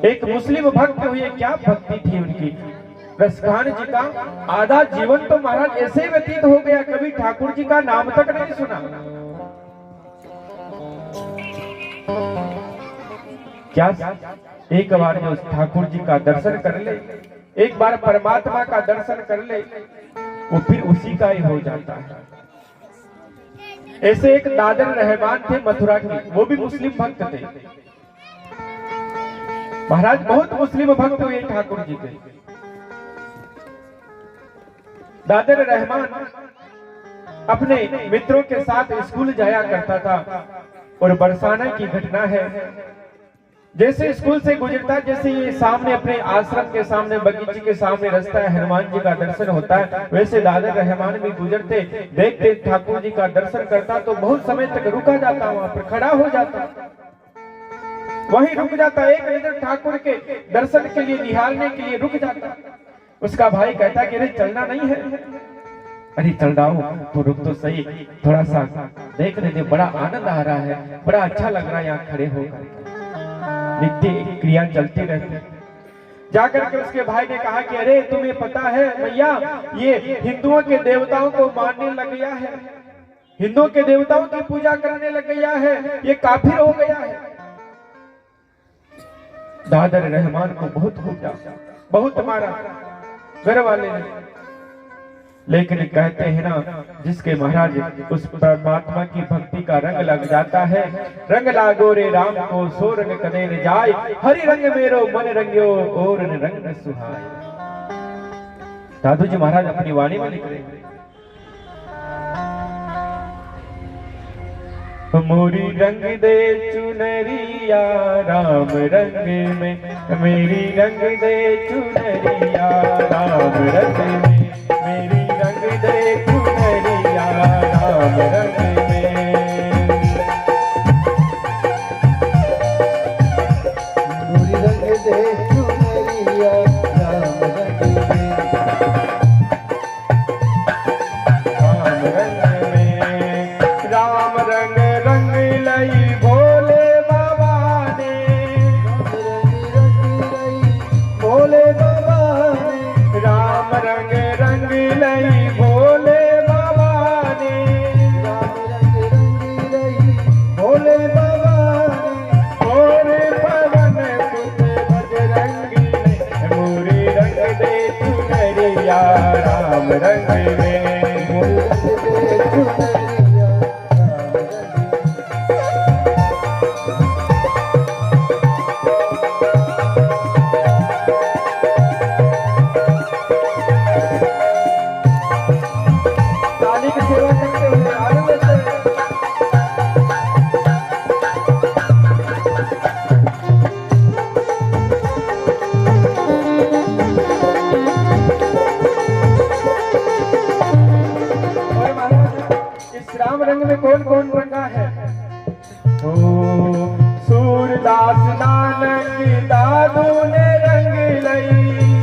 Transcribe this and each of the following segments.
एक मुस्लिम भक्त हुए, क्या भक्ति थी उनकी। रसखान जी का आधा जीवन तो महाराज ऐसे व्यतीत हो गया, कभी ठाकुर जी का नाम तक नहीं सुना। क्या एक बार जो ठाकुर जी का दर्शन कर ले, एक बार परमात्मा का दर्शन कर ले, वो फिर उसी का ही हो जाता है। ऐसे एक दादर रहमान थे मथुरा के, वो भी मुस्लिम भक्त थे महाराज, बहुत मुस्लिम भक्त हुए ठाकुर जी के। दादर रहमान अपने मित्रों के साथ स्कूल जाया करता था, और बरसाना की घटना है, जैसे स्कूल से गुजरता, जैसे ये सामने अपने आश्रम के सामने, बगीचे के सामने रास्ता है, हनुमान जी का दर्शन होता है, वैसे दादर रहमान भी गुजरते, देखते ठाकुर जी का दर्शन करता तो बहुत समय तक रुका जाता, वहां पर खड़ा हो जाता, वहीं रुक जाता, एक नजर ठाकुर के दर्शन के लिए निहारने के लिए रुक जाता। उसका भाई कहता कि अरे चलना नहीं है, अरे चल रहा हूं तो रुक तो सही, थोड़ा सा देख लेते, बड़ा आनंद आ रहा है, बड़ा अच्छा लग रहा है यहाँ खड़े होकर। नित्य क्रिया चलती रहती। जाकर के उसके भाई ने कहा कि अरे तुम्हें पता है भैया, ये हिंदुओं के देवताओं को मानने लग गया है, हिंदुओं के देवताओं की पूजा करने लग गया है, ये काफिर हो गया है। दादर रहमान को बहुत कूटा, बहुत मारा घर वाले ने, लेकिन कहते हैं ना, जिसके महाराज उस परमात्मा की भक्ति का रंग लग जाता है, रंग लागो रे राम को सो रंग कने न जाय, हरि रंग मेरो मन रंग्यो और रंग न सुहाय। दादू जी महाराज अपनी वाणी में लिख रहे हैं, मोरी रंग दे चुनरिया राम रंग में, मेरी रंग दे चुनरिया राम रंग में, मेरी रंग दे चुनरिया राम रंग में, मोरी रंग दे चुनरिया राम रंग में, राम रंग में, राम रंग रंग लई भोले बाबा ने, भोले बाबा ने, राम रंग रंग लई भोले बाबा ने, राम रंग रंग लई भोले बाबा ने, और पवन सुत बजरंगी ने, मोरी रंग दे चुनरिया राम रंग में, मोरी रंग दे चुनरिया। रंग में कौन कौन रंगा है? ओ सूरदास नानक दादू ने रंग लई,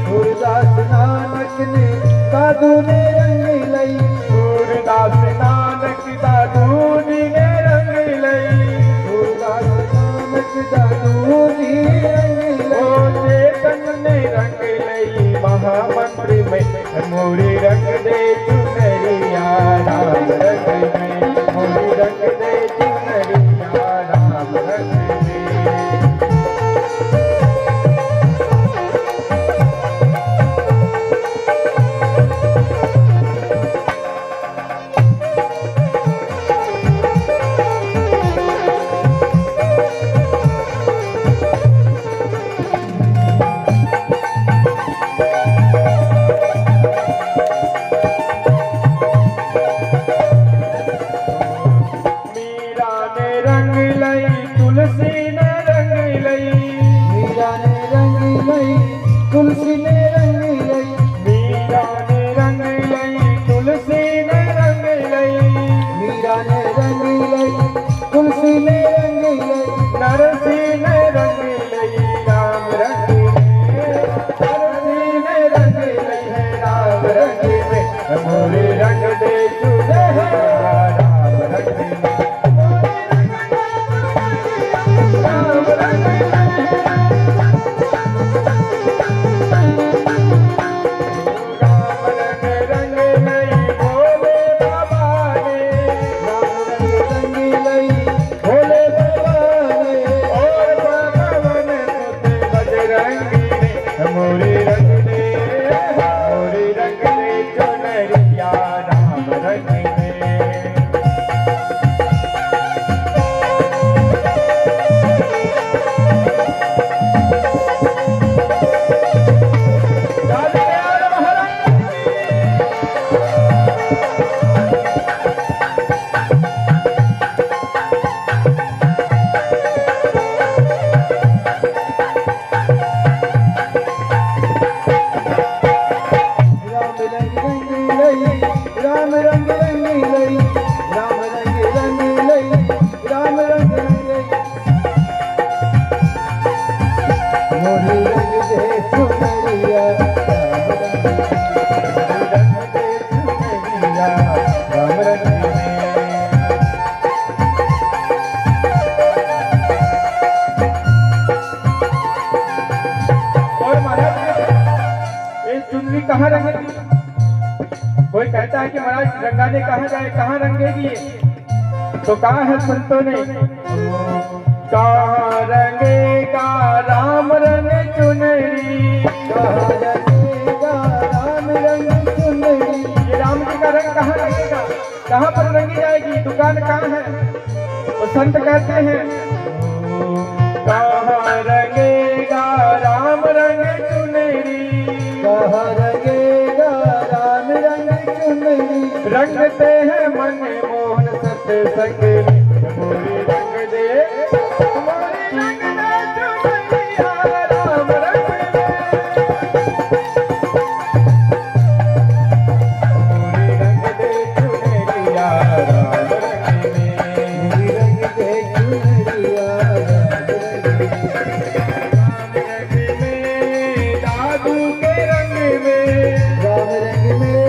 सूरदास नानक ने दादू ने रंग लई, सूरदास नानक दादू ने रंग लई, सूरदास नानक दादू ने रंग लई, ओ चेतन ने रंग लई महामंत्र में, मोरी रंग दे चुनरिया राम रंग में, मोरी रंग दे चुनरिया राम रंग में। तुलसी ने रंग लई, मीरा ने रंग लई, तुलसी ने रंग लई, मीरा ने रंग लई, तुलसी ने रंग लई, नरसी ने रंग लई राम रंग में, नरसी ने रंग लई है राम रंग में, मोरे रंग दे चुनरिया राम रंग में, राम रंग में। कहाँ रंगेगी? कोई कहता है कि महाराज रंगाने कहाँ जाए, कहाँ रंगेगी ये? तो कहा है संतों ने, कहाँ रंगेगा राम रंग चुनरी, कहाँ रंगेगा राम रंग चुनरी। ये राम जी का रंग कहाँ रंगेगा, कहाँ पर रंगी जाएगी, दुकान कहाँ है? तो संत कहते हैं, कहाँ रंगेगा राम रंग चुनरी, कहाँ रंगेगा राम रंग चुनरी। रंगते हैं मन मोहन सत्संग, मोरी रंग दे, मोरी रंग दे चुनरिया राम रंग में, मोरी रंग दे चुनरिया राम रंग में, मोरी रंग दे चुनरिया राम रंग में, दादू के रंग में, राम रंग में,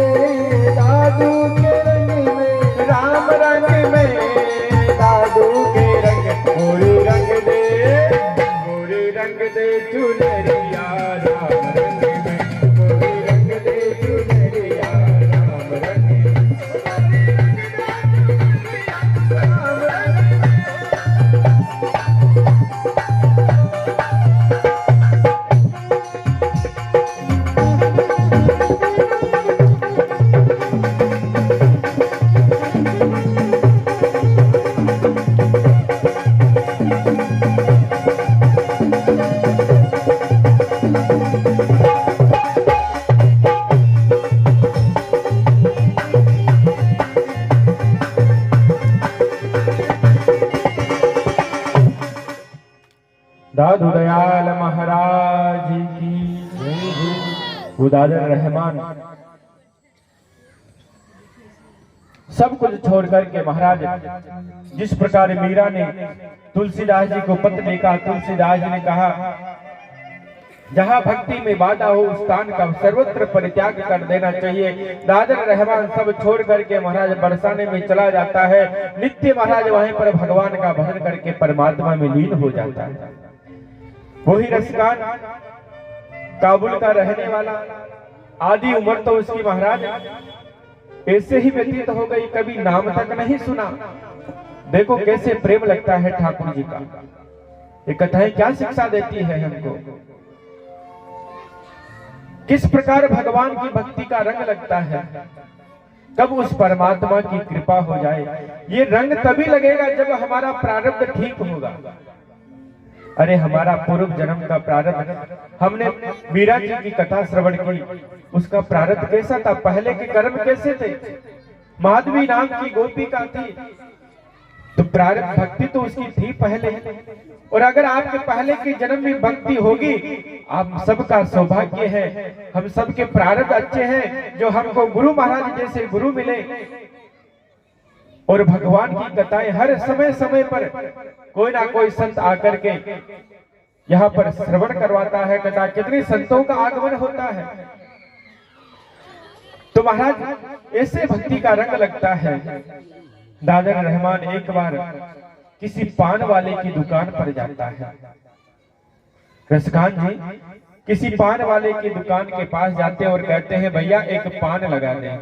दादू के रंग में, राम रंग में, दादू के रंग, मोरी रंग दे चुनरिया राम रंग में, मोरी रंग दे चुनरिया राम रंग में, राम रंग में। दादू दयाल महाराज की, उदादर रहमान सब कुछ छोड़ करके महाराज जिस प्रकार मीरा ने तुलसीदास जी को पत्र लिखा, तुलसीदास जी ने कहा जहां भक्ति में बाधा हो उस स्थान का सर्वत्र परित्याग कर देना चाहिए। दादर रहमान सब छोड़ करके महाराज बरसाने में चला जाता है। नित्य महाराज वहीं पर भगवान का भजन करके परमात्मा में लीन हो जाता है। वही रसकान काबुल का रहने वाला, आधी उम्र तो उसकी महाराज ऐसे ही व्यतीत हो गई, कभी नाम तक नहीं सुना। देखो कैसे प्रेम लगता है ठाकुर जी का। ये कथाएं क्या शिक्षा देती है हमको, किस प्रकार भगवान की भक्ति का रंग लगता है। कब उस परमात्मा की कृपा हो जाए। ये रंग तभी लगेगा जब हमारा प्रारब्ध ठीक होगा। अरे हमारा पूर्व जन्म का प्रारब्ध, हमने मीरा जी की कथा श्रवण की, उसका प्रारब्ध कैसा था, पहले के कर्म कैसे थे। माधवी नाम की गोपिका थी, तो प्रारब्ध भक्ति तो उसकी थी पहले। और अगर आपके पहले के जन्म में भक्ति होगी, आप सबका सौभाग्य है, हम सबके प्रारब्ध अच्छे हैं जो हमको गुरु महाराज जैसे गुरु मिले। और भगवान की कथाएं हर समय समय पर कोई ना कोई संत आकर के यहाँ पर श्रवण करवाता है कथा। कितने संतों का आगमन होता है। तो महाराज ऐसे भक्ति का रंग लगता है। दादर रहमान एक बार किसी पान वाले की दुकान पर जाता है। रसखान जी किसी पान वाले की दुकान के पास जाते हैं और कहते हैं भैया एक पान लगा दें।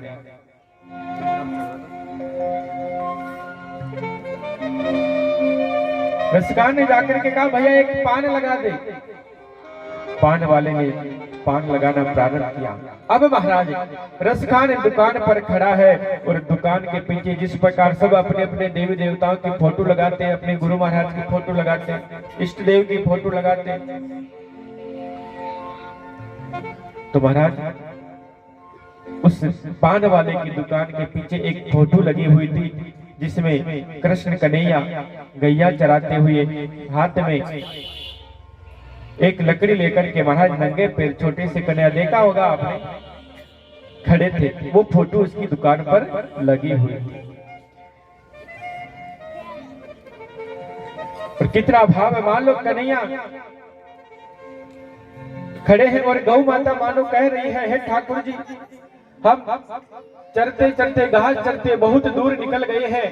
रसखान ने जाकर के कहा भैया एक पान लगा दे। पान वाले ने पान लगाना प्रारंभ किया। अब महाराज रसखान दुकान पर खड़ा है और दुकान के पीछे जिस प्रकार सब अपने अपने देवी देवताओं की फोटो लगाते हैं, अपने गुरु महाराज की फोटो लगाते हैं, इष्ट देव की फोटो लगाते हैं, तो महाराज उस पान वाले की दुकान के पीछे एक फोटो लगी हुई थी जिसमें कृष्ण कन्हैया गैया चराते हुए हाथ में एक लकड़ी लेकर के महाराज नंगे पैर छोटे से कन्हैया, देखा होगा आपने, खड़े थे। वो फोटो उसकी दुकान पर लगी हुई थी। और कितना भाव है, मान लो कन्हैया खड़े हैं और गौ माता मानो कह रही है, हे ठाकुर जी हम चरते चरते घास चरते बहुत दूर निकल गए हैं।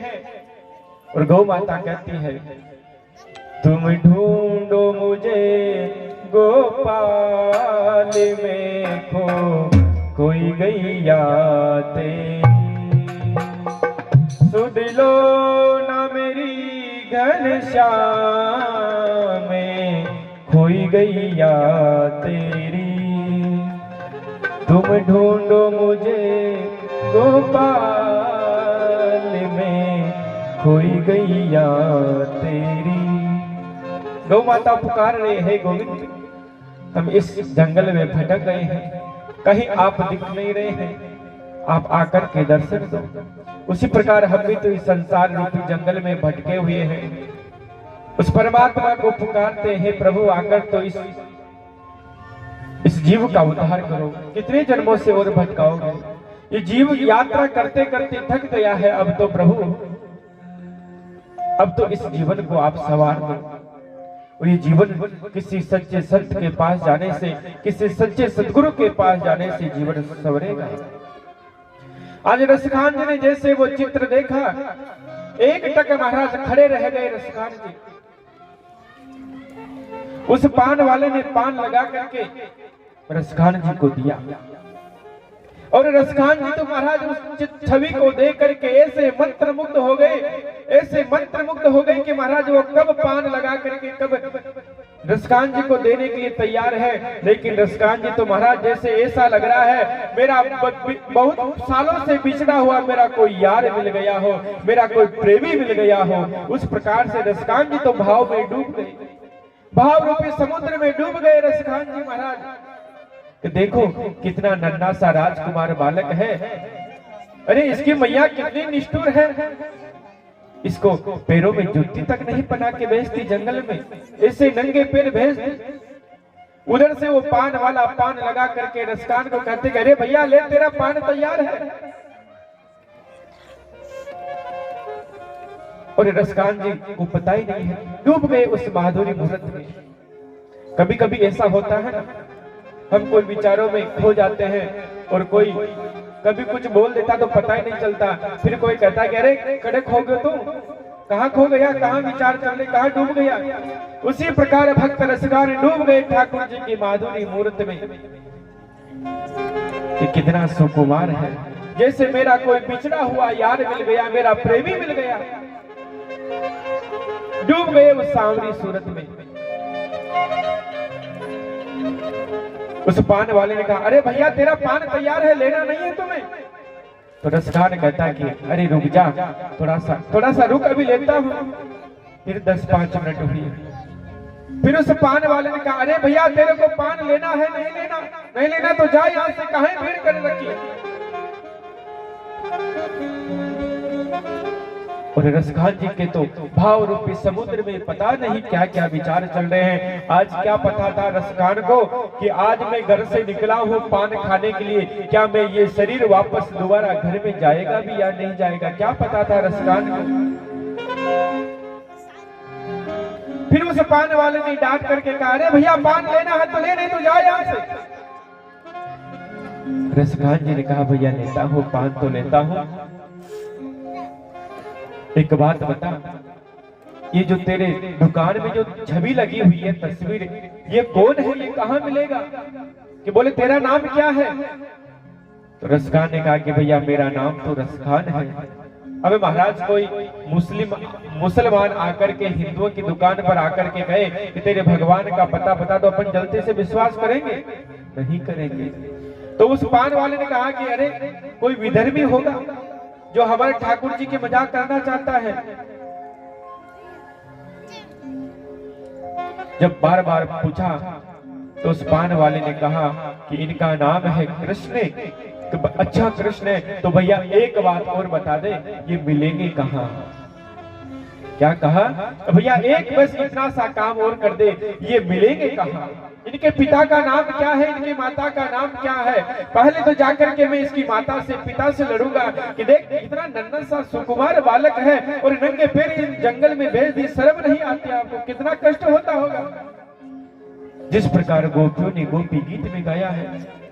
और गौ माता कहती है तुम ढूंढो मुझे गोपाल में खो कोई गैया तेरी। सुध लो ना मेरी घनश्याम में खोई गैया तेरी। तुम ढूंढो मुझे गोपाल में खोई गैया तेरी। गौ माता पुकार रहे हैं, गोविंद हम इस जंगल में भटक गए हैं, कहीं आप दिख नहीं रहे हैं, आप आकर के दर्शन दो। उसी प्रकार हम भी तो इस संसार रूपी जंगल में भटके हुए हैं, उस परमात्मा को पुकारते हैं, प्रभु आकर तो इस जीव का उद्धार करो। कितने जन्मों से और भटकाओगे? ये जीव यात्रा करते करते थक गया है, अब तो प्रभु अब तो इस जीवन को आप संवार दो। और ये जीवन किसी सच्चे संत के पास जाने से, किसी सच्चे सदगुरु के पास जाने से जीवन संवरेगा। आज रसखान जी ने जैसे वो चित्र देखा, एक टक महाराज खड़े रह गए। रसखान जी, उस पान वाले ने पान लगा करके रसखान जी को दिया, और रसखान जी तो महाराज उस छवि को देख करके ऐसे मंत्रमुग्ध हो गए, ऐसे मंत्रमुग्ध हो गए कि महाराज वो कब पान लगा करके कब रसखान जी को देने के लिए तैयार है। लेकिन रसखान जी तो महाराज जैसे ऐसा लग रहा है मेरा बहुत सालों से बिछड़ा हुआ मेरा कोई यार मिल गया हो, मेरा कोई प्रेमी मिल गया हो। उस प्रकार से रसखान जी तो भाव में डूब गए, भाव रूपी समुद्र में डूब गए रसखान जी महाराज। कि देखो कितना नन्हा सा राजकुमार बालक है, अरे इसकी मैया कितनी निष्ठुर है, इसको पैरों में जूती तक नहीं पहना के भेजती जंगल में, ऐसे नंगे पैर भेज दी। उधर से वो पान वाला पान लगा करके रसखान को कहते अरे भैया ले तेरा पान तैयार है। और रसखान जी को पता ही नहीं है, डूब गए उस माधुरी मुहूर्त में। कभी कभी ऐसा होता है ना, हम कोई विचारों में खो जाते हैं और कोई कभी कुछ बोल देता तो पता ही नहीं चलता, फिर कोई कहता है कि अरे कड़े खो गए तुम, कहाँ खो गया, कहाँ विचार चल रहे, कहाँ डूब गया। उसी प्रकार भक्त रसखान डूब गए ठाकुर जी की माधुरी मूर्त में। कि कितना सुकुमार है, जैसे मेरा कोई बिछड़ा हुआ यार मिल गया, मेरा प्रेमी मिल गया। डूब गए उस सांवरी सूरत में। उस पान वाले ने कहा अरे भैया तेरा पान तैयार है, लेना नहीं है तुम्हें? तो रसखान कहता कि अरे रुक जा, थोड़ा सा रुक, अभी लेता हूँ। फिर 10-5 मिनट हुई, फिर उस पान वाले ने कहा अरे भैया तेरे को पान लेना है? नहीं लेना, नहीं लेना तो जा यहाँ से, काहे भीड़ कर रखी है। और रसखान जी के तो भाव रूपी समुद्र में पता नहीं क्या क्या विचार चल रहे हैं। आज क्या पता था रसखान को कि आज मैं घर से निकला हूँ पान खाने के लिए, क्या मैं ये शरीर वापस दोबारा घर में जाएगा भी या नहीं जाएगा, क्या पता था रसखान को। फिर उस पान वाले ने डांट करके कहा अरे भैया पान लेना है तो ले, नहीं तो जाओ यहाँ से। रसखान जी ने कहा भैया लेता हूँ, पान तो लेता हूँ। एक बात बता, ये जो तेरे दुकान में जो छवि लगी हुई है तस्वीर, ये कौन है, ये कहाँ मिलेगा? कि बोले तेरा नाम क्या है? तो रसखान ने कहा कि भैया मेरा नाम तो रसखान है। अबे महाराज कोई मुसलमान आकर के हिंदुओं की दुकान पर आकर के कहे कि तेरे भगवान का पता बता दो, अपन जल्दी से विश्वास करेंगे? नहीं करेंगे। तो उस पान वाले ने कहा कि अरे कोई विधर्मी होगा जो हमारे ठाकुर जी की मजाक करना चाहता है। जब बार बार पूछा तो उस पान वाले ने कहा कि इनका नाम है कृष्ण। तो अच्छा कृष्ण है, तो भैया एक बात और बता दे, ये मिलेंगे कहाँ? क्या कहा? तो भैया एक बस इतना सा काम और कर दे, ये मिलेंगे कहाँ? इनके पिता का नाम क्या है, इनकी माता का नाम क्या है? पहले तो जाकर के मैं इसकी माता से, पिता से लड़ूंगा कि देख इतना नन्हा सा सुकुमार बालक है और नंगे पैर इन जंगल में भेज दी, शर्म नहीं आती आपको? कितना कष्ट होता होगा। जिस प्रकार गोपियों ने गोपी गीत में गाया है,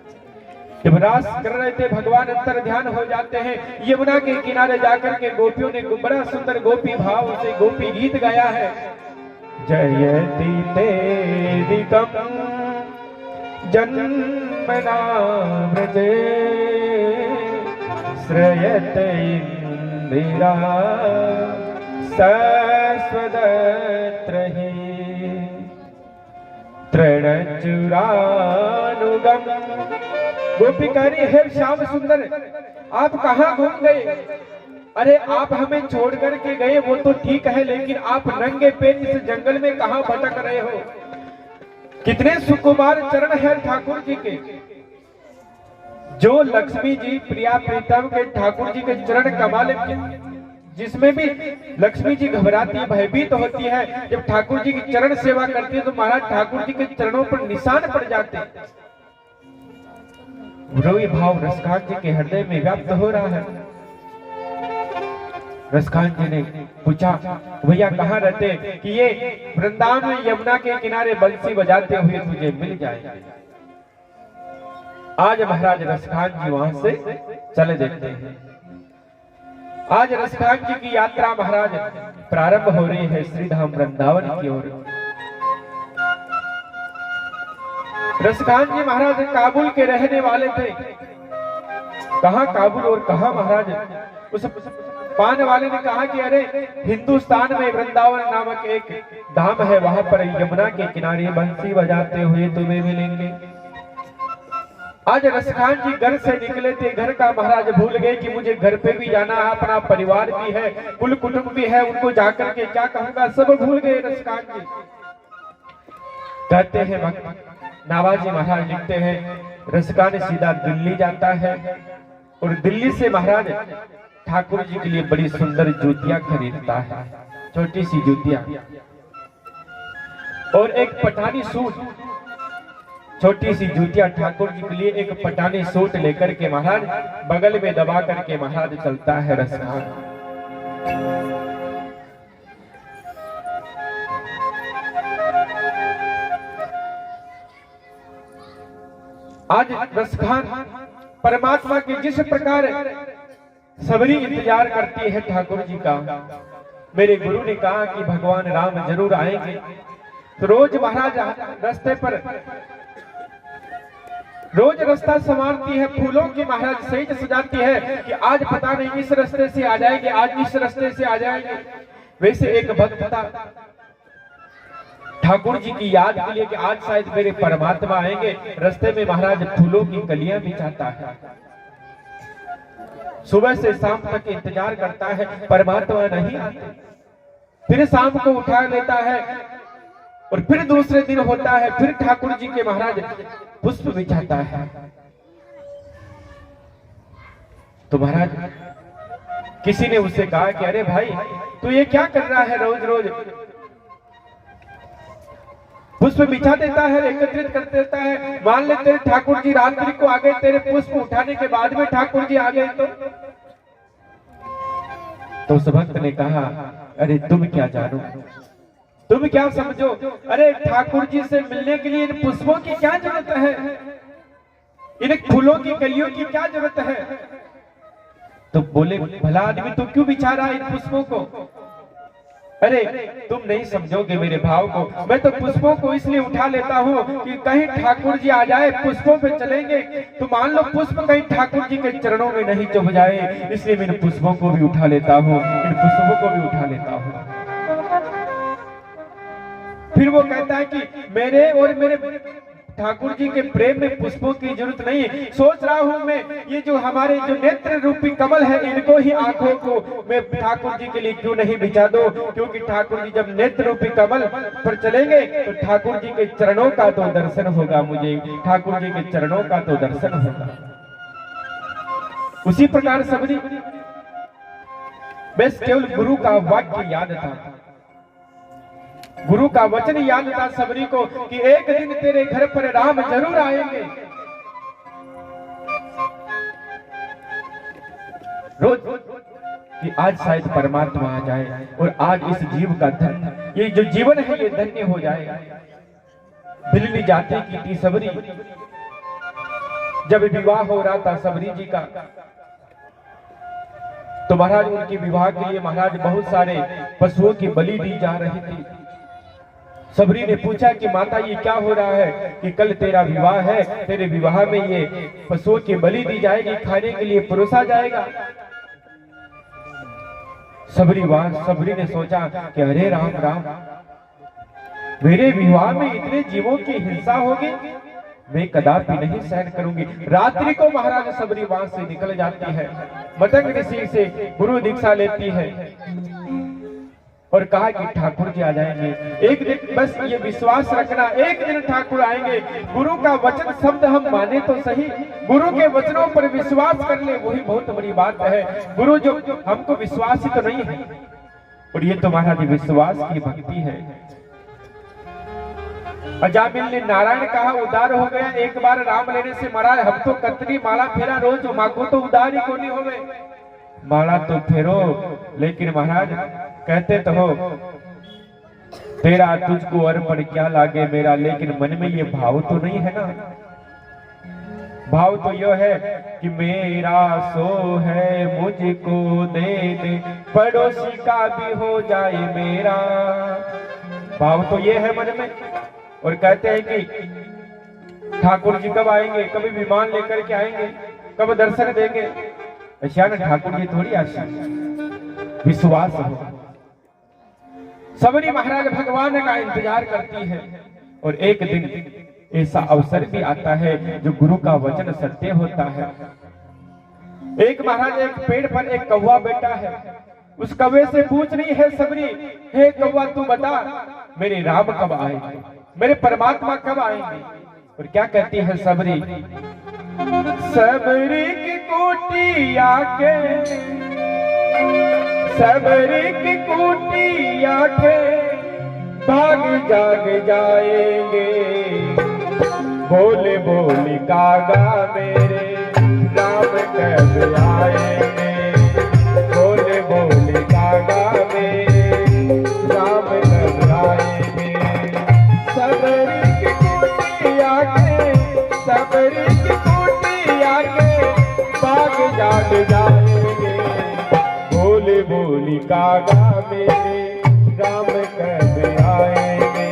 जब रास कर रहे थे भगवान अंतर ध्यान हो जाते हैं, यमुना के किनारे जाकर के गोपियों ने बड़ा सुंदर गोपी भाव से गोपी गीत गाया है। जयति तेदिकं जन्मना व्रजे श्रयत इंदिरा सस्वदत्रहि तृणचूरानुगम। गोपी कह रही है श्याम सुंदर आप कहाँ घूम गए? अरे आप हमें छोड़ करके गए वो तो ठीक है, लेकिन आप नंगे पैर इस जंगल में कहाँ भटक रहे हो? कितने सुकुमार चरण है ठाकुर जी के। जो लक्ष्मी जी प्रिया प्रीतम के ठाकुर जी के चरण कमाल, जिसमें भी लक्ष्मी जी घबराती भयभीत होती है, जब ठाकुर जी की चरण सेवा करती है तो महाराज ठाकुर जी के चरणों पर निशान पड़ जाते हैं। वही भाव रसखान जी के हृदय में व्याप्त हो रहा है। रसखान जी ने पूछा भैया कहाँ रहते? कि ये वृंदावन में यमुना के किनारे बंसी बजाते हुए तुझे मिल जाएंगे। आज महाराज रसखान जी वहां से चले देते हैं। आज रसखान जी की यात्रा महाराज प्रारंभ हो रही है श्रीधाम वृंदावन की ओर। रसखान जी महाराज काबुल के रहने वाले थे। कहाँ काबुल और कहाँ महाराज? उस पान वाले ने कहा कि अरे हिंदुस्तान में वृंदावन नामक एक धाम है, वहां पर यमुना के किनारे बंसी बजाते हुए तुम्हें मिलेंगे। आज रसखान जी घर से निकले थे, घर का महाराज भूल गए कि मुझे घर पे भी जाना है, अपना परिवार भी है, कुल कुटुंब भी है, उनको जाकर के क्या कहूंगा, सब भूल गए रसखान जी। कहते हैं नावाजी महाराज लिखते हैं रसखान सीधा दिल्ली जाता है और दिल्ली से महाराज ठाकुर जी के लिए बड़ी सुंदर जूतियां खरीदता है, छोटी सी जूतियां और एक पठानी सूट। छोटी सी जूतियां ठाकुर जी के लिए एक पठानी सूट लेकर के महाराज बगल में दबा करके महाराज चलता है रसखान। आज रसखान परमात्मा के जिस प्रकार सबरी इंतजार करती है ठाकुर जी का। मेरे गुरु ने कहा कि भगवान राम जरूर आएंगे, तो रोज महाराज रास्ते पर रोज रास्ता संवारती है, फूलों की महाराज सहित सजाती है कि आज पता नहीं इस रास्ते से आ जाएंगे, आज इस रास्ते से आ जाएंगे। वैसे एक भक्त था ठाकुर जी की याद के लिए कि आज शायद मेरे परमात्मा आएंगे, रास्ते में महाराज फूलों की कलियां बिछाता है। सुबह से शाम तक इंतजार करता है, परमात्मा नहीं आते। फिर शाम को उठा लेता है और फिर दूसरे दिन होता है, फिर ठाकुर जी के महाराज पुष्प बिछाता है। तो महाराज किसी ने उससे कहा कि अरे भाई तू ये क्या कर रहा है, रोज रोज पुष्प बिछा देता है, एकत्रित कर देता है। मान ले तेरे ठाकुर जी रात्रि को आ गए, तेरे पुष्प उठाने के बाद में ठाकुर जी आ गए तो उस भक्त ने कहा अरे तुम क्या जानो, तुम क्या समझो, अरे ठाकुर जी से मिलने के लिए इन पुष्पों की क्या जरूरत है, इन फूलों की कलियों की क्या जरूरत है। तो बोले भला आदमी तू क्यों बिछा रहा है इन पुष्पों को? अरे तुम नहीं समझोगे मेरे भाव को, मैं तो पुष्पों को इसलिए उठा लेता हूँ कि कहीं ठाकुर जी आ जाए, पुष्पों पे चलेंगे तो मान लो पुष्प कहीं ठाकुर जी के चरणों में नहीं चुभ जाए, इसलिए मैं इन पुष्पों को भी उठा लेता हूँ, इन पुष्पों को भी उठा लेता हूँ। फिर वो कहता है कि मेरे और मेरे ठाकुर जी के प्रेम में पुष्पों की जरूरत नहीं, सोच रहा हूं मैं ये जो हमारे जो नेत्र रूपी कमल है इनको ही आंखों को मैं ठाकुर जी के लिए क्यों नहीं बिछा दो, क्योंकि ठाकुर जी जब नेत्र रूपी कमल पर चलेंगे तो ठाकुर जी के चरणों का तो दर्शन होगा, मुझे ठाकुर जी के चरणों का तो दर्शन होगा। उसी प्रकार सबरी बस केवल गुरु का वाक्य याद था, गुरु का वचन याद था सबरी को कि एक दिन तेरे घर पर राम जरूर आएंगे। रोज कि आज शायद परमात्मा आ जाए और आज इस जीव का धन, ये जो जीवन है ये धन्य हो जाएगा। दिल्ली जाति की थी सबरी, जब विवाह हो रहा था सबरी जी का तो महाराज उनके विवाह के लिए महाराज बहुत सारे पशुओं की बलि दी जा रही थी। सबरी ने पूछा कि माता ये क्या हो रहा है? कि कल तेरा विवाह है, तेरे विवाह में ये पशुओं की बलि दी जाएगी, खाने के लिए परोसा जाएगा। सबरी ने सोचा कि अरे राम राम, मेरे विवाह में इतने जीवों की हिंसा होगी, मैं कदापि नहीं सहन करूंगी। रात्रि को महाराज सबरी वहां से निकल जाती है, मतंग ऋषि से गुरु दीक्षा लेती है और कहा कि ठाकुर जी आ जाएंगे एक दिन, बस ये विश्वास रखना एक दिन ठाकुर आएंगे। गुरु का वचन शब्द हम माने तो सही, गुरु के वचनों पर विश्वास कर ले, वही बहुत बड़ी बात है। गुरु जो हमको विश्वास ही तो नहीं है, और ये तो महाराज विश्वास की भक्ति है। अजामिल ने नारायण कहा उदार हो गया, एक बार राम लेने से महाराज हम तो कतरी माला फेरा रोज, मांगो तो उदार ही को नहीं होवे। माला तो फेरो, लेकिन महाराज कहते तो हो तेरा तुझको अर्पण क्या लागे मेरा, लेकिन मन में ये भाव तो नहीं है ना। भाव तो यह है कि मेरा सो है मुझको दे दे, पड़ोसी का भी हो जाए मेरा। भाव तो ये है मन में। और कहते हैं कि ठाकुर जी कब आएंगे, कभी विमान लेकर के आएंगे, कब दर्शन देंगे। ऐसा ना ठाकुर जी थोड़ी आशा, विश्वास हो। सबरी महाराज भगवान का इंतजार करती है, और एक दिन ऐसा अवसर भी आता है जो गुरु का वचन सत्य होता है। एक महाराज एक पेड़ पर एक कौवा बैठा है, उस कौवे से पूछ रही है सबरी, हे कौवा तू बता मेरे राम कब आएंगे, मेरे परमात्मा कब आएंगे। और क्या कहती है सबरी, सबरी की कुटी आके, सबरी की कुटी आके भाग जाग जाएंगे, बोले बोली कागा मेरे राम कब आएंगे, बोले बोली कागा मेरे राम कब आएंगे। सबरी की कुटी आके, सबरी की कुटी आके भाग जाग जाएंगे, बोले बोली कागा मेरे राम कब आएंगे।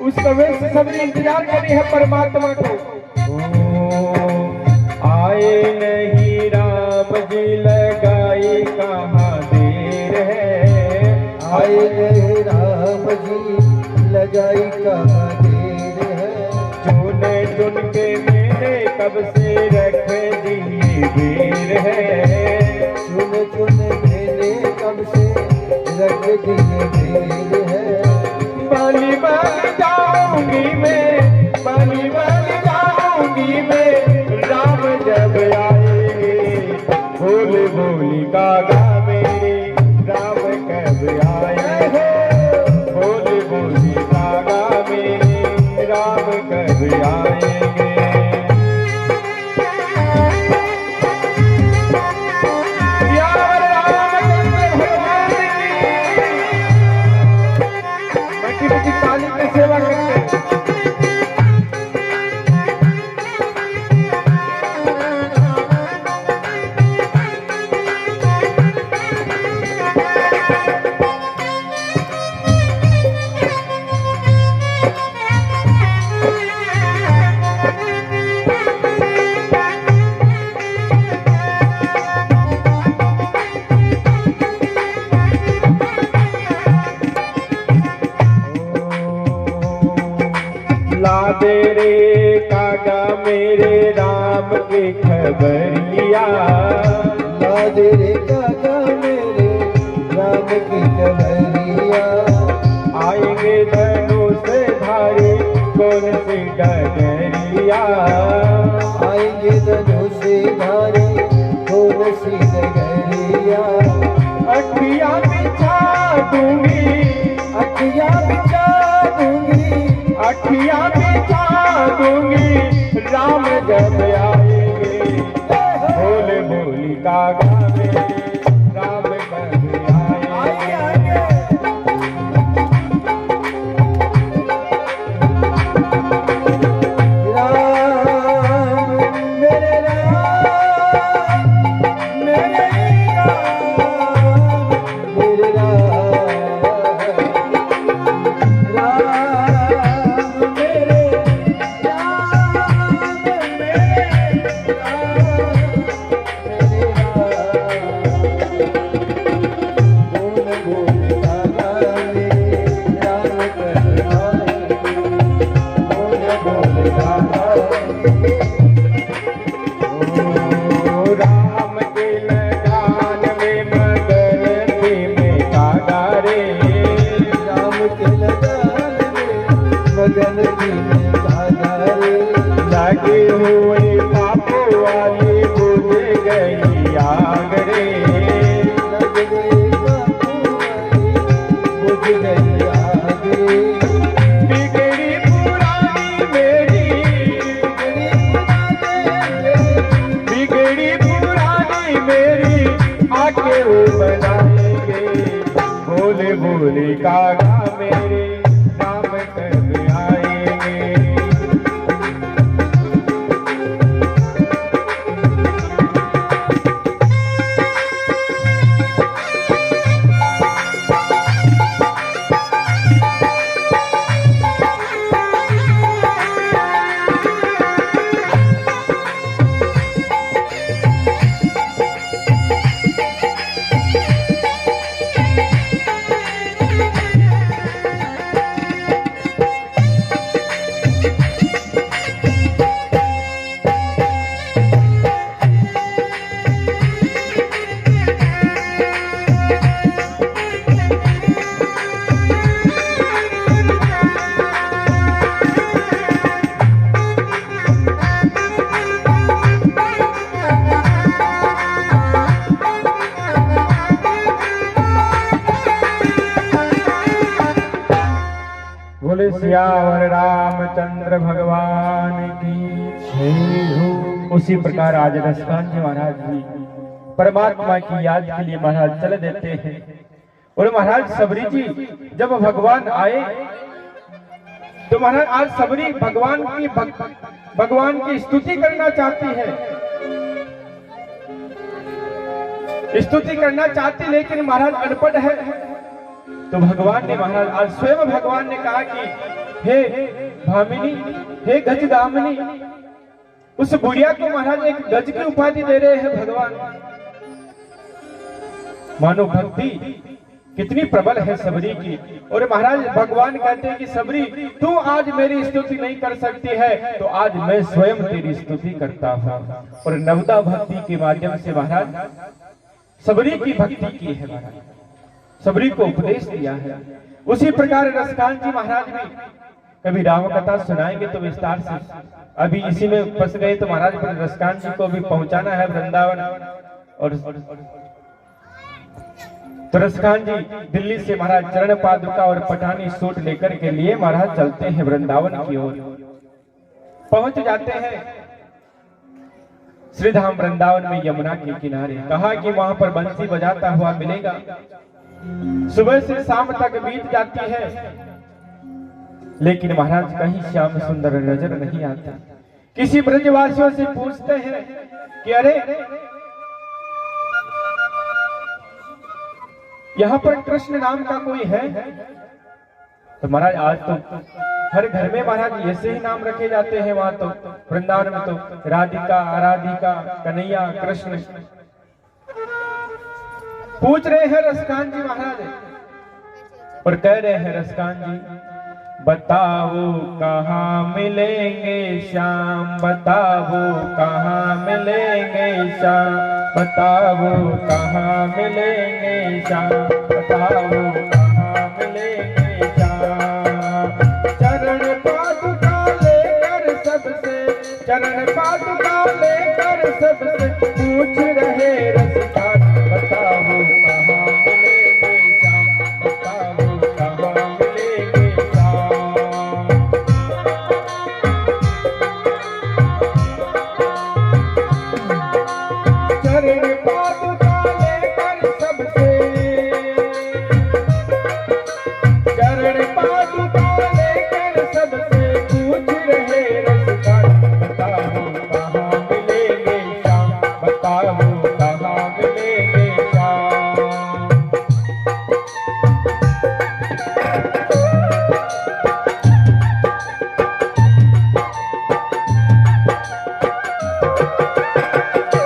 उस कवे से सबने इंतजार करी है परमात्मा को। आए नहीं राम जी लगाई कहाँ देर है, आए नहीं राम जी लगाई कहाँ देर है। चुने चुन के मैंने कब से रख दिए बेर है, चुन चुन मैंने कब से रख दिए बेर है। पानी बन जाऊंगी मैं, पानी बन जाऊंगी मैं, राम जब आएंगे, बोली बोली कागा मेरे राम कब आएंगे, बोली बोली कागा मेरे राम कब आएंगे। पानी की सेवा करते दे रे कागा मेरे राम की खबरिया, ला दे रे कागा मेरे राम की खबरिया। आएंगे धनुष धारी कौन सी डगरिया, आएंगे धनुष धारी कौन सी डगरिया। बोले बोले कागा मेरे राम कब आएंगे। बोले सियावर रामचंद्र भगवान की जय हो। उसी प्रकार आज रसकान जी महाराज भी परमात्मा की याद के लिए महाराज चल देते हैं। और महाराज सबरी जी जब भगवान आए तो महाराज आज सबरी भगवान की स्तुति करना चाहती है, स्तुति करना चाहती, लेकिन महाराज अनपढ़ है। तो भगवान ने महाराज आज स्वयं भगवान ने कहा कि हे भामिनी, हे गजगामिनी, उस बुढ़िया को महाराज एक गज की उपाधि दे रहे हैं भगवान। मानो भक्ति कितनी प्रबल है सबरी की। और महाराज भगवान कहते हैं कि सबरी तू आज मेरी स्तुति नहीं कर सकती है, तो आज मैं स्वयं तेरी स्तुति करता हूँ। और नवदा भक्ति के माध्यम से महाराज सबरी की भक्ति की है, महाराज सबरी को उपदेश दिया है। उसी प्रकार रसकान जी महाराज भी कभी राम कथा सुनाएंगे तो विस्तार से, अभी इसी में फंस गए तो महाराज रसकान जी को भी पहुंचाना है वृंदावन। और तो रसकान जी दिल्ली से महाराज चरण पादुका और पठानी सूट लेकर के लिए महाराज चलते हैं वृंदावन की ओर। पहुंच जाते हैं श्रीधाम वृंदावन में यमुना के किनारे। कहा कि वहां पर बंसी बजाता हुआ मिलेगा। सुबह से शाम तक बीत जाती है, लेकिन महाराज कहीं श्याम सुंदर नजर नहीं आता। किसी ब्रजवासियों से पूछते हैं कि अरे यहाँ पर कृष्ण नाम का कोई है? तो महाराज आज तो हर घर में महाराज ऐसे ही नाम रखे जाते हैं। वहां तो वृंदावन में तो राधिका, आराधिका, कन्हैया, कृष्ण। पूछ रहे हैं रसकान जी महाराज और कह रहे हैं रसकान जी, बताओ कहाँ मिलेंगे श्याम, बताओ कहाँ मिलेंगे श्याम, बताओ कहाँ मिलेंगे श्याम, बताओ कहाँ मिलेंगे श्याम। चरण पादुका लेकर सबसे, चरण पादुका लेकर सबसे पूछ रहे रसकान, बताओ कहाँ मिलेंगे श्याम, बताओ कहाँ मिलेंगे श्याम। चरण पादुका लेकर सबसे, चरण पादुका लेकर सबसे पूछ रहे रसकान, बताओ कहाँ मिलेंगे श्याम, बताओ कहाँ मिलेंगे श्याम।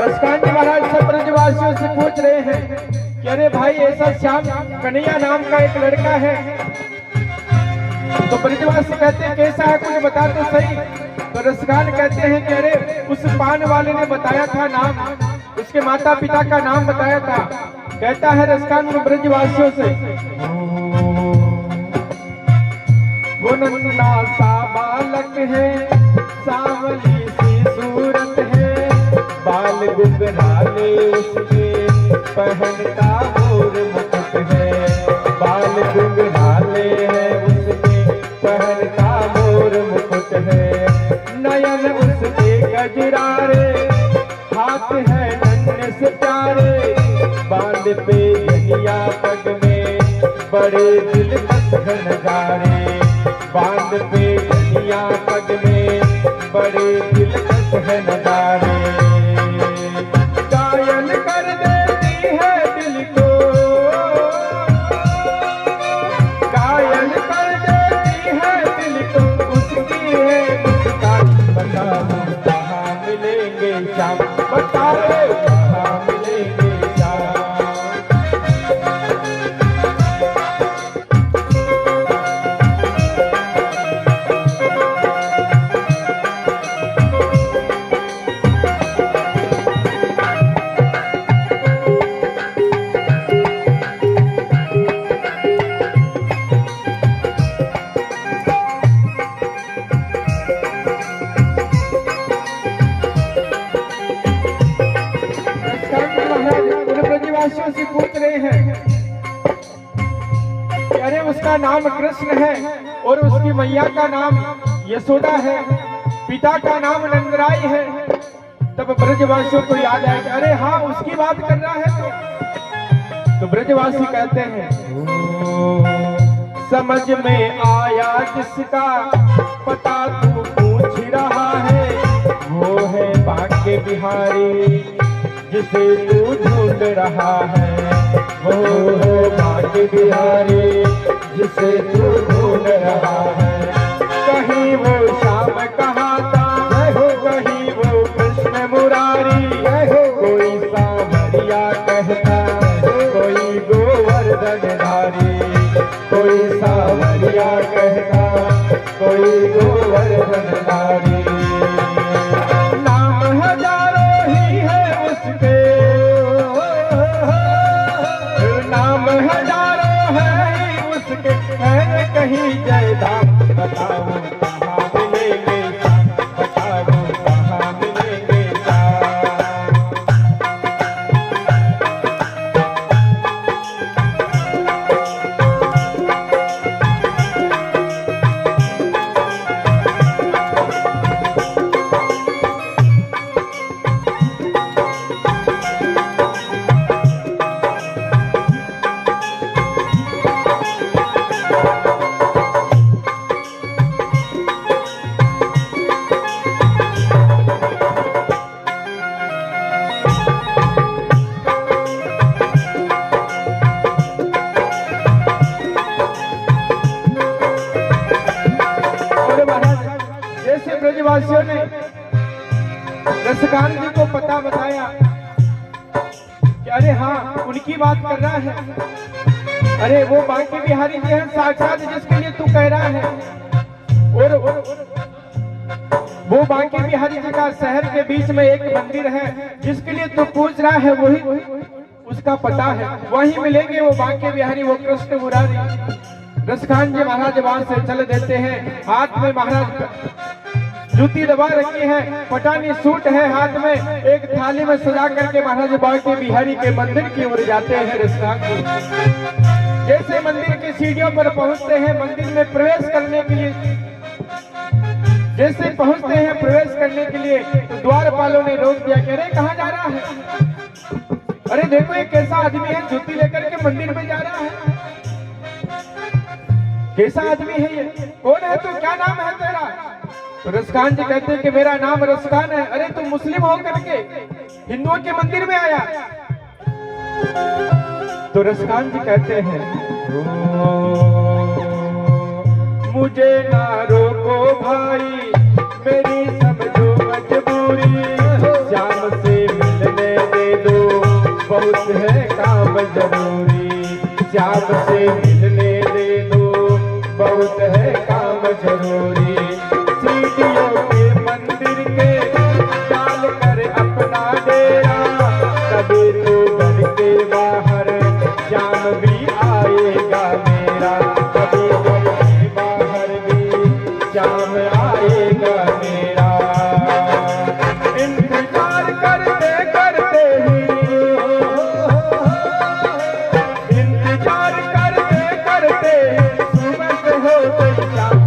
रसकान जी महाराज सब ब्रजवासियों से पूछ रहे हैं कि अरे भाई ऐसा श्याम कन्हैया नाम का एक लड़का है। तो ब्रजवासी कहते हैं कैसा है, कुछ बता तो सही। तो रसकान कहते हैं कि अरे उस पान वाले ने बताया था नाम, उसके माता पिता का नाम बताया था। कहता है रसकान ब्रजवासियों से, वो नन्हा सा बालक है, सांवली सी सूरत है, बाल गुंगराले उसके, पहनता मोर मुकुट है, बाल गुंगराले है उसके, पहनता मोर मुकुट है, नयन उसके गजरारे, हाथ है नन्हे से प्यारे, बांध पे जनिया पग में, बड़े दिलकश नजारे, बांध पे गलियां पग में बड़े दिलकश है नजारे। कायल कर देती है दिल को, कायल कर देती है दिल को, उसकी है मुस्कान। बताओ कहाँ मिलेंगे शाम, बताओ कहाँ मिलेंगे शाम। ब्रजवासियों से पूछ रहे हैं कि अरे उसका नाम कृष्ण है और उसकी मैया का नाम यशोदा है, पिता का नाम नंदराय है। तब ब्रजवासियों को याद आया कि अरे हाँ उसकी बात कर रहा है। तो ब्रजवासी कहते हैं समझ में आया जिसका पता तू पूछ रहा है, वो है बांके बिहारी जिसे तू ढूंढ रहा है। वो है बांके बिहारी जिसे तू ढूंढ रहा है। कहीं वो श्याम कहाता, कहीं वो कृष्ण मुरारी, कोई सांवरिया कहता, कोई गोवर्धन धारी, कोई सांवरिया कहता, कोई गोवर्धन धारी। नाम हजारों ही है उसके, नाम हजारों है उसके, है कहीं जयधाम। बताओ कहाँ मिलेंगे शाम, बताओ कहाँ मिलेंगे शाम। ब्रजवासियों ने रसकान जी को पता बताया कि अरे हाँ उनकी बात कर रहा है। अरे वो बांके बिहारी जी हैं साक्षात जिसके लिए तू कह रहा है। और वो बांके बिहारी जी का शहर के बीच में एक मंदिर है जिसके लिए तू पूछ रहा है, वही उसका पता है, वहीं मिलेंगे वो बांके बिहारी, वो कृष्ण मुरारी। रसखान जी महाराज वहां से चल देते हैं। हाथ में महाराज जूती दबा रखी है, पठानी सूट है हाथ में, एक थाली में सजा करके महाराज बांके बिहारी के मंदिर की ओर जाते हैं। रसखान जी जैसे मंदिर की सीढ़ियों पर पहुंचते हैं, मंदिर में प्रवेश करने के लिए जैसे पहुंचते हैं प्रवेश करने के लिए, तो द्वारपालों ने रोक दिया कि अरे कहाँ जा रहा है? अरे देखो ये कैसा आदमी है, जूती लेकर के मंदिर में जा रहा है। कैसा आदमी है ये? कौन है तू? क्या नाम है तेरा? तो रसखान जी कहते हैं कि मेरा नाम रसखान है। अरे तू मुस्लिम होकर के हिंदुओं के मंदिर में आया? तो रसखान जी कहते हैं मुझे ना रोको भाई, मेरी समझो मजबूरी, श्याम से मिलने दे दो, बहुत है काम जरूरी। श्याम से मिलने दे दो, बहुत है काम जरूरी। सीढ़ियों के मंदिर के डाल कर अपना डेरा, कभी तो घर के बाहर श्याम भी आएगा मेरा, कभी घर के बाहर भी श्याम आएगा मेरा। इंतजार करते करते ही, इंतजार करते करते सुबह हो गई शाम।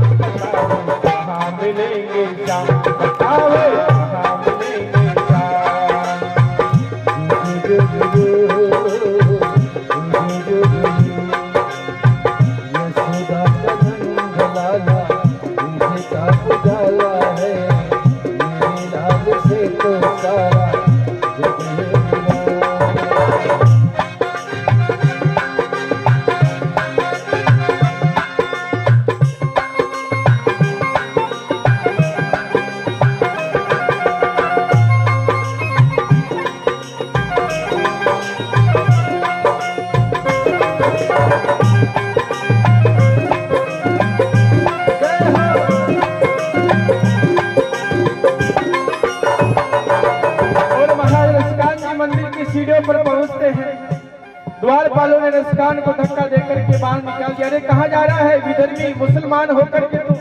रसकान को धक्का देकर के बाहर निकाल दिया। अरे कहाँ जा रहा है विधर्मी मुसलमान होकर के तू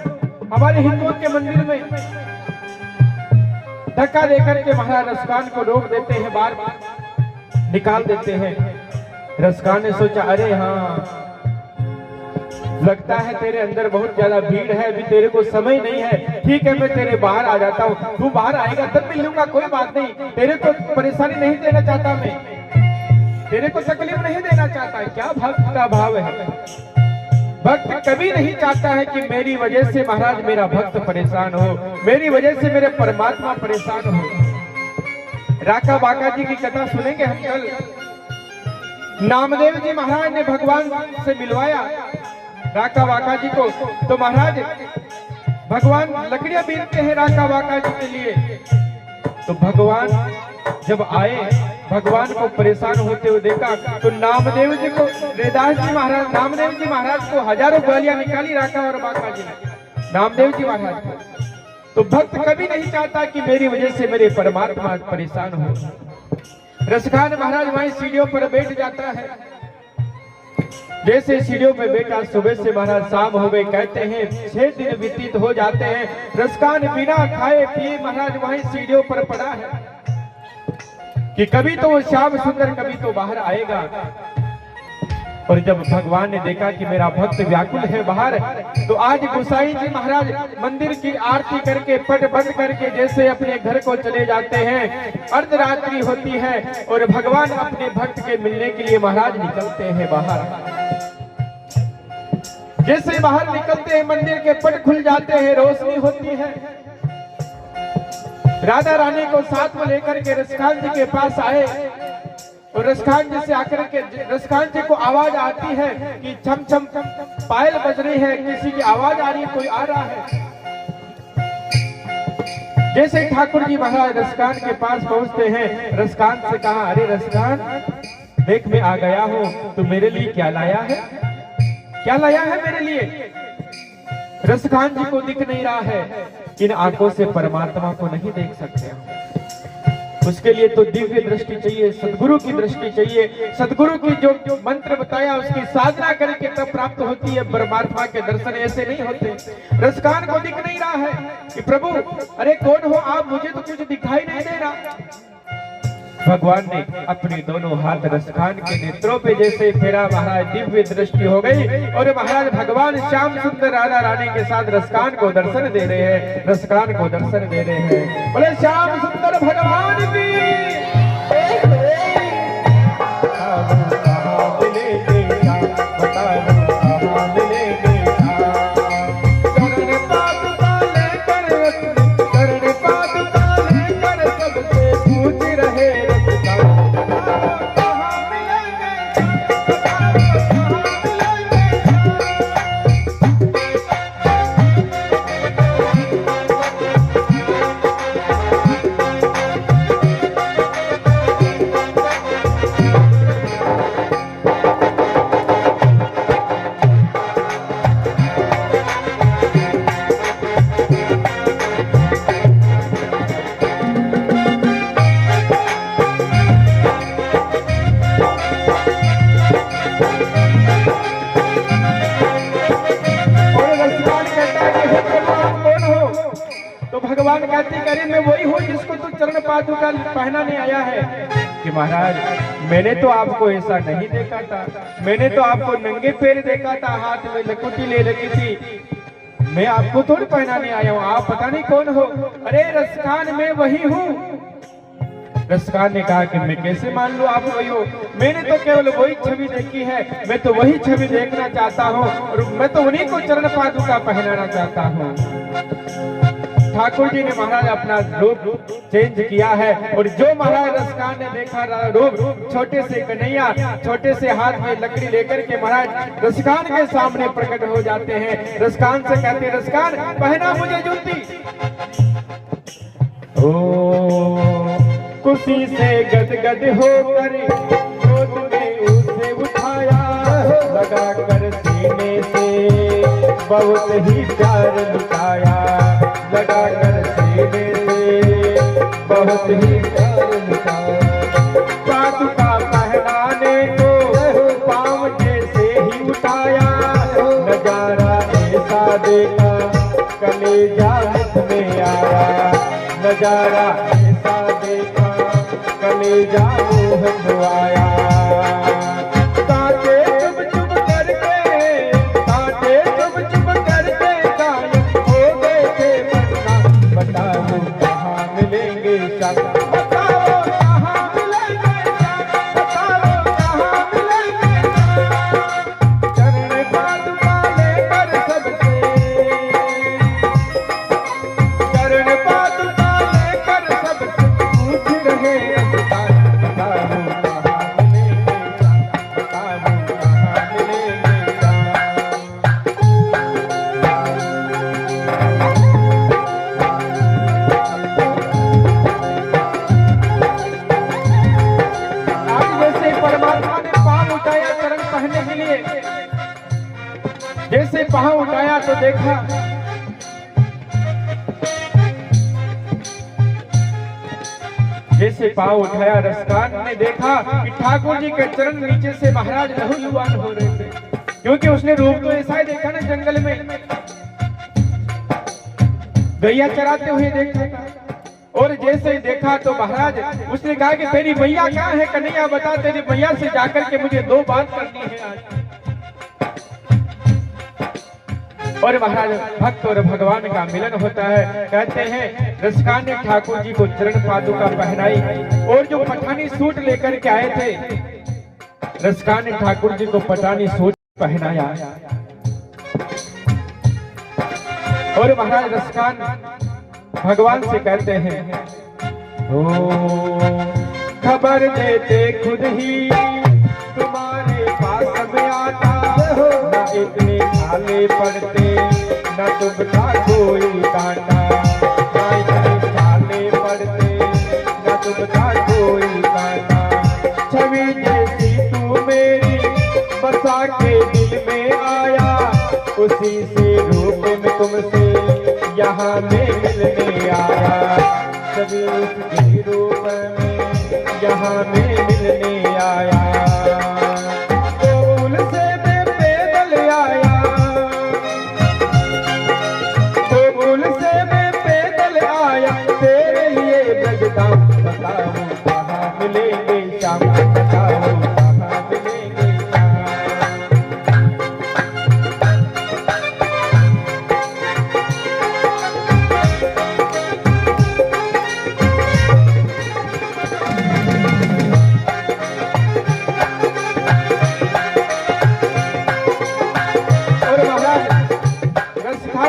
हमारे हिंदुओं के मंदिर में? धक्का देकर के महाराज रसकान को रोक देते हैं, बार निकाल देते हैं। रसकान ने सोचा अरे हाँ, लगता है तेरे अंदर बहुत ज्यादा भीड़ है, अभी तेरे को समय नहीं है। ठीक है, मैं तेरे बाहर आ जाता हूँ, तू बाहर आएगा तब मिल लूंगा, कोई बात नहीं। तेरे को परेशानी नहीं देना चाहता मैं, तेरे को तकलीफ नहीं देना चाहता। क्या भक्त का भाव है। भक्त कभी नहीं चाहता है कि मेरी वजह से महाराज मेरा भक्त परेशान हो, मेरी वजह से मेरे परमात्मा परेशान हो। राका बाका जी की कथा सुनेंगे हम कल। नामदेव जी महाराज ने भगवान से मिलवाया राका वाका जी को, तो महाराज भगवान लकड़ियां बीनते हैं राका वाका जी के लिए। तो भगवान जब आए, भगवान को परेशान होते हुए देखा, तो नामदेव जी को रेदास जी महाराज, नामदेव जी महाराज को हजारों गालियां निकाली राका और वाका जी ने नामदेव जी महाराज को। तो भक्त कभी नहीं चाहता कि मेरी वजह से मेरे परमात्मा परेशान हो। रसखान महाराज वहीं सीढ़ियों पर बैठ जाता है। जैसे सीढ़ियों पे बैठा, सुबह से महाराज शाम हो गए, कहते हैं 6 दिन व्यतीत हो जाते हैं। रसखान बिना खाए पिए महाराज वहीं सीढ़ियों पर पड़ा है कि कभी तो वो श्याम सुंदर कभी तो बाहर आएगा। और जब भगवान ने देखा कि मेरा भक्त व्याकुल है बाहर, तो आज गोसाई जी महाराज मंदिर की आरती करके पट बंद करके जैसे अपने घर को चले जाते हैं। अर्धरात्रि होती है और भगवान अपने भक्त के मिलने के लिए महाराज निकलते हैं बाहर। जैसे बाहर निकलते हैं मंदिर के पट खुल जाते हैं, रोशनी होती है। राधा रानी को साथ में लेकर के रसखान जी के पास आए और रसखान जी से आकर के रसखान जी को आवाज आती है कि छम छम पायल बज रही है, किसी की आवाज आ रही है, कोई आ रहा है। जैसे ठाकुर जी महाराज रसखान के पास पहुंचते हैं, रसखान से कहा अरे रसखान देख मैं आ गया हूं, तू मेरे लिए क्या लाया है, क्या लाया है मेरे लिए? रसखान जी को दिख नहीं रहा है, इन आंखों से परमात्मा को नहीं देख सकते। उसके लिए तो दिव्य दृष्टि चाहिए, सदगुरु की दृष्टि चाहिए। सदगुरु की जो मंत्र बताया उसकी साधना करके तब प्राप्त होती है परमात्मा के दर्शन, ऐसे नहीं होते। रसखान को दिख नहीं रहा है कि प्रभु अरे कौन हो आप, मुझे तो कुछ दिखाई नहीं दे रहा। भगवान ने अपने दोनों हाथ रसखान के नेत्रों पे जैसे फेरा, महाराज दिव्य दृष्टि हो गई और महाराज भगवान श्याम सुंदर राधा रानी के साथ रसखान को दर्शन दे रहे हैं, रसखान को दर्शन दे रहे हैं। बोले श्याम सुंदर भगवान की भगवान कहते करें मैं वही हूँ जिसको तू चरण पादुका पहनाने आया है। कि महाराज मैंने तो आपको ऐसा नहीं देखा था, मैंने तो आपको नंगे पैर देखा था, हाथ में लकुटी ले रखी थी, मैं आपको थोड़ी पहनाने आया हूँ, आप पता नहीं कौन हो। अरे रसखान मैं वही हूँ। रसखान ने कहा कि मैं कैसे मान लूं आप वही हो, मैंने तो केवल वही छवि देखी है, मैं तो वही छवि देखना चाहता हूँ और मैं तो उन्हीं को चरण पादुका पहनाना चाहता हूँ। ठाकुर जी ने महाराज अपना रूप चेंज किया है और जो महाराज रसखान ने देखा रूप, छोटे से कन्हैया छोटे से हाथ में लकड़ी लेकर के महाराज रसखान के सामने प्रकट हो जाते हैं। रसखान से कहते हैं रसखान पहना मुझे जूती। ओ खुशी से गदगद होकर गोद में उसे उठाया, लगा कर सीने से बहुत ही प्यार लुटाया, लगा कर सीने से बहुत ही प्यार लुटाया। पादुका पहनाने को पाँव के नजारा ऐसा देखा कलेजा मोह धुआया। कांटे चुभ चुभ करके, कांटे चुभ चुभ करके गायब हो गए थे वरना बताओ कहाँ मिलेंगे शाम, बताओ कहाँ मिलेंगे शाम, बताओ कहाँ मिलेंगे शाम। चरण पादुका लेकर सबसे, चरण पादुका लेकर सबसे पूछ रहे बताओ कहाँ मिलेंगे शाम, बताओ कहाँ मिलेंगे शाम। आज जैसे परमात्मा ने पाँव उठाया चरण पहनने के लिए, जैसे पाँव उठाया तो देखा जैसे पाँव उठाया रसकान ने देखा कि ठाकुर जी के चरण नीचे से महाराज लहूलुहान हो रहे थे, क्योंकि उसने रूप तो ऐसा ही देखा ना, जंगल में गैया चराते हुए देखा था। और जैसे ही देखा तो महाराज उसने कहा कि तेरी मैया कहाँ है कन्हैया, बता तेरी मैया से जाकर के मुझे दो बात करनी है आज। और महाराज भक्त और भगवान का मिलन होता है। कहते हैं रसकान ने ठाकुर जी को चरण पादुका पहनाई और जो पठानी सूट लेकर के आए थे, रसकान ने ठाकुर जी को पठानी सूट पहनाया। और महाराज रसकान भगवान से कहते हैं ओ खबर देते खुद ही तुम्हारे पास में आता, न इतने छाले पड़ते न तुमका कोई कांटा, न इतने छाले पड़ते न तुमका कोई कांटा। छवि जैसी तू मेरी बसा के दिल में आया, उसी से रूप में तुमसे यहाँ में मिलने आया। छवि उसके रूप में यहाँ में मिलने आया। गोकुल से मैं पैदल आया, गोकुल से मैं पैदल आया, तेरे लिए ब्रजधाम बताओ कहाँ मिलेंगे श्याम, बताओ कहाँ मिलेंगे श्याम।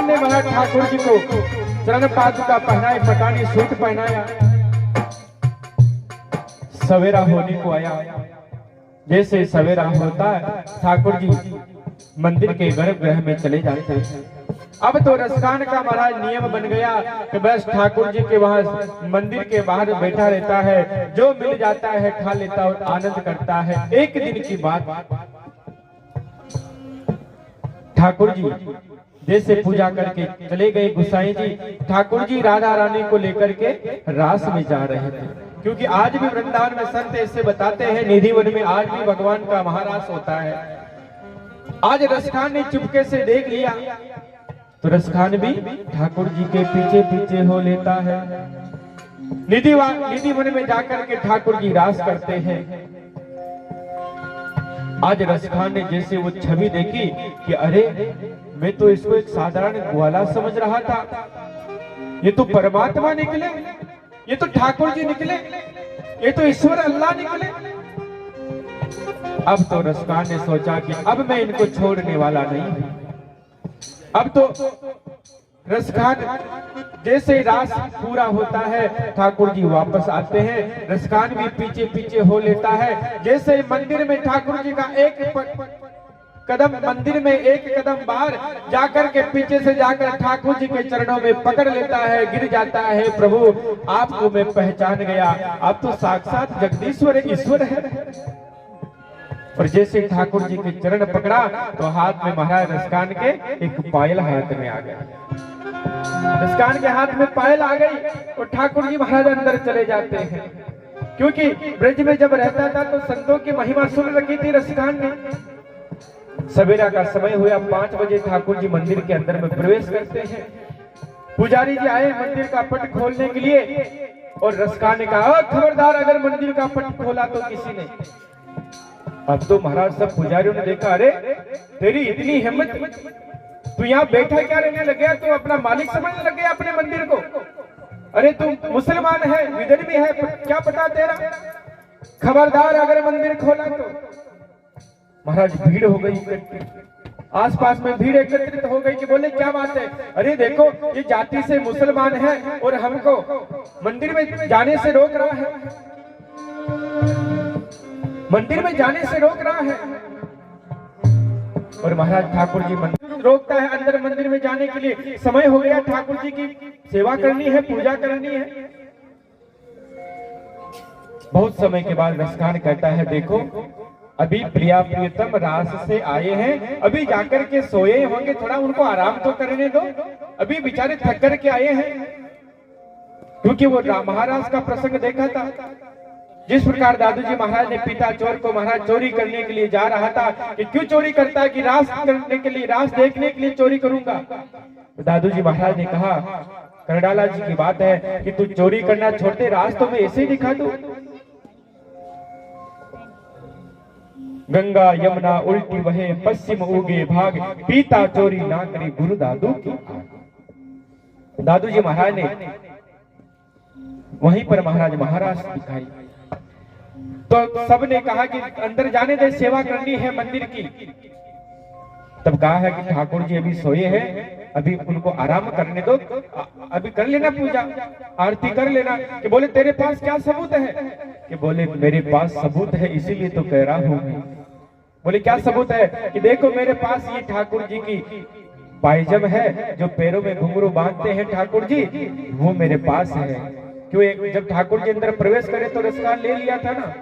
ने महाराज ठाकुर जी को चरण पादुका पहनाए, पठानी सूट पहनाया। सवेरा होने को आया। जैसे सवेरा होता है ठाकुर जी मंदिर के गर्भगृह में चले जाते हैं। अब तो रसकान का महाराज नियम बन गया कि बस ठाकुर जी के वहां मंदिर के बाहर बैठा रहता है, जो मिल जाता है खा लेता और आनंद करता है। एक दिन की बात, ठाकुर जी जैसे पूजा करके चले गए गुसाई जी, ठाकुर जी राधा रानी को लेकर के रास में जा रहे थे, क्योंकि आज भी वृंदावन में संत ऐसे बताते हैं निधिवन में आज भी भगवान का महारास होता है। आज रसखान ने चुपके से देख लिया तो रसखान भी ठाकुर जी के पीछे पीछे हो लेता है। निधिवन में जाकर के ठाकुर जी रास करते हैं। आज रसखान ने जैसे वो छवि देखी कि अरे मैं तो इसको एक साधारण ग्वाला समझ रहा था, ये तो परमात्मा निकले, ये तो ठाकुर जी निकले, ये तो ईश्वर अल्लाह निकले। अब तो रसखान ने सोचा कि अब मैं इनको छोड़ने वाला नहीं हूं। अब तो रसखान जैसे रास पूरा होता है ठाकुर जी वापस आते हैं, रसखान भी पीछे पीछे हो लेता है। जैसे मंदिर में ठाकुर जी का एक कदम मंदिर में एक कदम बाहर जाकर के पीछे से जाकर ठाकुर जी के चरणों में पकड़ लेता है, गिर जाता है, प्रभु आपको मैं पहचान गया, आप तो साक्षात जगदीश्वर ईश्वर है। और जैसे ठाकुर जी के चरण पकड़ा तो हाथ में महाराज रसखान के एक पायल हाथ में आ गया। रसखान के हाथ में पायल आ गई और ठाकुर जी महाराज अंदर चले जाते हैं, क्योंकि ब्रज में जब रहता था तो संतों की महिमा सुन रखी थी रसखान ने। सवेरा का समय हुआ, 5 बजे ठाकुर जी मंदिर के अंदर में प्रवेश करते हैं। पुजारी जी आए मंदिर का पट खोलने के लिए और रसका ने कहा खबरदार अगर मंदिर का पट खोला तो किसी ने। अब तो महाराज सब पुजारियों ने देखा, अरे तेरी इतनी हिम्मत, तू यहाँ बैठा क्या रहने लग गया, तू अपना मालिक समझने लग गया अपने मंदिर को। अरे तू मुसलमान है, विदर्भी है, क्या पता तेरा, खबरदार अगर मंदिर खोला तो। महाराज भीड़ हो गई, आसपास में भीड़ एकत्रित हो गई कि बोले क्या बात है, अरे देखो ये जाति से मुसलमान है और हमको मंदिर में जाने से रोक रहा है, मंदिर में जाने से रोक रहा है। और महाराज ठाकुर जी मंदिर रोकता है अंदर मंदिर में जाने के लिए, समय हो गया, ठाकुर जी की सेवा करनी है, पूजा करनी है। बहुत समय के बाद रसखान कहता है देखो अभी प्रिया प्रियतम रास से आए हैं, अभी जाकर के सोए होंगे, थोड़ा उनको आराम तो करने दो, अभी बेचारे थक कर के आए हैं। क्योंकि वो महाराज का प्रसंग देखा था, जिस प्रकार दादू जी महाराज ने पिता चोर को महाराज चोरी करने के लिए जा रहा था कि क्यों चोरी करता है, कि रास करने के लिए, रास देखने के लिए चोरी करूंगा। तो दादू जी महाराज ने कहा करडाला जी की बात है कि तू चोरी करना छोड़ते, रास तो मैं ऐसे ही दिखा दूं। गंगा यमुना उल्टी बहे पश्चिम उगे भाग, पीता चोरी ना करे गुरु दादू की। दादू जी महाराज ने वहीं पर महाराज महाराज दिखाई, तो सबने कहा कि अंदर जाने दे, सेवा करनी है मंदिर की। तब कहा है कि ठाकुर जी अभी सोए हैं, अभी उनको आराम करने दो, अभी कर लेना पूजा आरती कर लेना। कि बोले तेरे पास क्या सबूत है, कि बोले मेरे पास सबूत है इसीलिए तो कह रहा हूं। बोले क्या सबूत है, कि देखो मेरे पास ये ठाकुर जी की पायजम है, जो पैरों में घुंघरू बांधते हैं ठाकुर जी, वो मेरे पास है। क्यों, जब ठाकुर जी अंदर प्रवेश करे तो रसखान ले लिया था ना।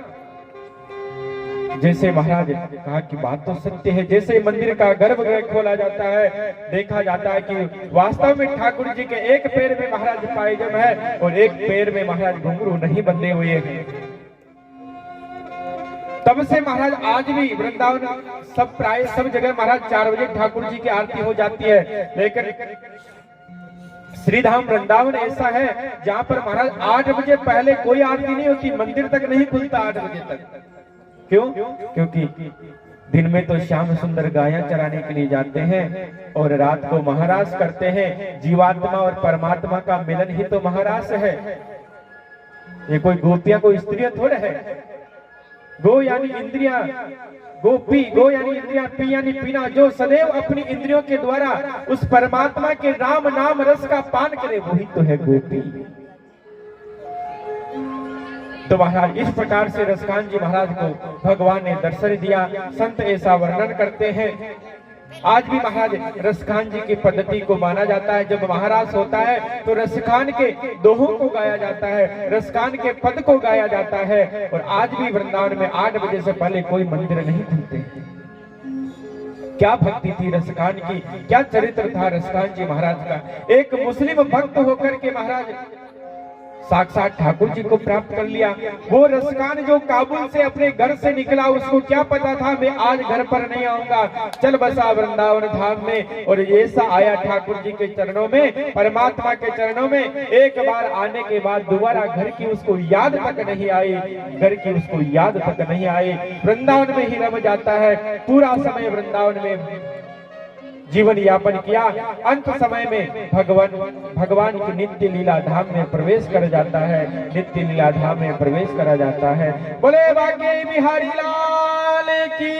जैसे महाराज कहा कि बात तो सत्य है, जैसे मंदिर का गर्भगृह खोला जाता है, देखा जाता है कि वास्तव में ठाकुर जी के एक पैर में महाराज पायजम है और एक पैर में महाराज घुंघरू नहीं बंधे हुए हैं। तब से महाराज आज भी वृंदावन सब प्राय सब जगह महाराज 4 बजे ठाकुर जी की आरती हो जाती है। लेकिन श्रीधाम वृंदावन ऐसा है जहाँ पर महाराज 8 बजे पहले कोई आरती नहीं होती, मंदिर तक नहीं खुलता 8 बजे तक। क्यों? क्योंकि दिन में तो श्याम सुंदर गायें चराने के लिए जाते हैं और रात को महारास करते हैं। जीवात्मा और परमात्मा का मिलन ही तो महारास है। ये कोई गोपियां कोई स्त्रियां थोड़े है। गो यानी इंद्रियां, गोपी, गो यानी इंद्रियां, पी यानी पीना, जो सदैव अपनी इंद्रियों के द्वारा उस परमात्मा के राम नाम रस का पान करे, वही तो है गोपी। तो महाराज इस प्रकार से रसखान जी महाराज को भगवान ने दर्शन दिया। संत ऐसा वर्णन करते हैं। आज भी महाराज रसखान जी की पद्धति को माना जाता है। जब महाराज होता है तो रसखान के दोहों को गाया जाता है, रसखान के पद को गाया जाता है। और आज भी वृंदावन में 8 बजे से पहले कोई मंदिर नहीं खुलते। क्या भक्ति थी रसखान की, क्या चरित्र था रसखान जी महाराज का। एक मुस्लिम भक्त होकर के महाराज साक्षात ठाकुर जी को प्राप्त कर लिया। वो रसखान जो काबुल से अपने घर से निकला, उसको क्या पता था मैं आज घर पर नहीं आऊंगा, चल बसा वृंदावन धाम में। और ऐसा आया ठाकुर जी के चरणों में, परमात्मा के चरणों में। एक बार आने के बाद दोबारा घर की उसको याद तक नहीं आई, घर की उसको याद तक नहीं आई। वृंदावन में ही रम जाता है। पूरा समय वृंदावन में जीवन यापन किया। अंत समय में भगवान की नित्य लीला धाम में प्रवेश कर जाता है, नित्य लीला धाम में प्रवेश करा जाता है। बोले बांके बिहारी लाल की।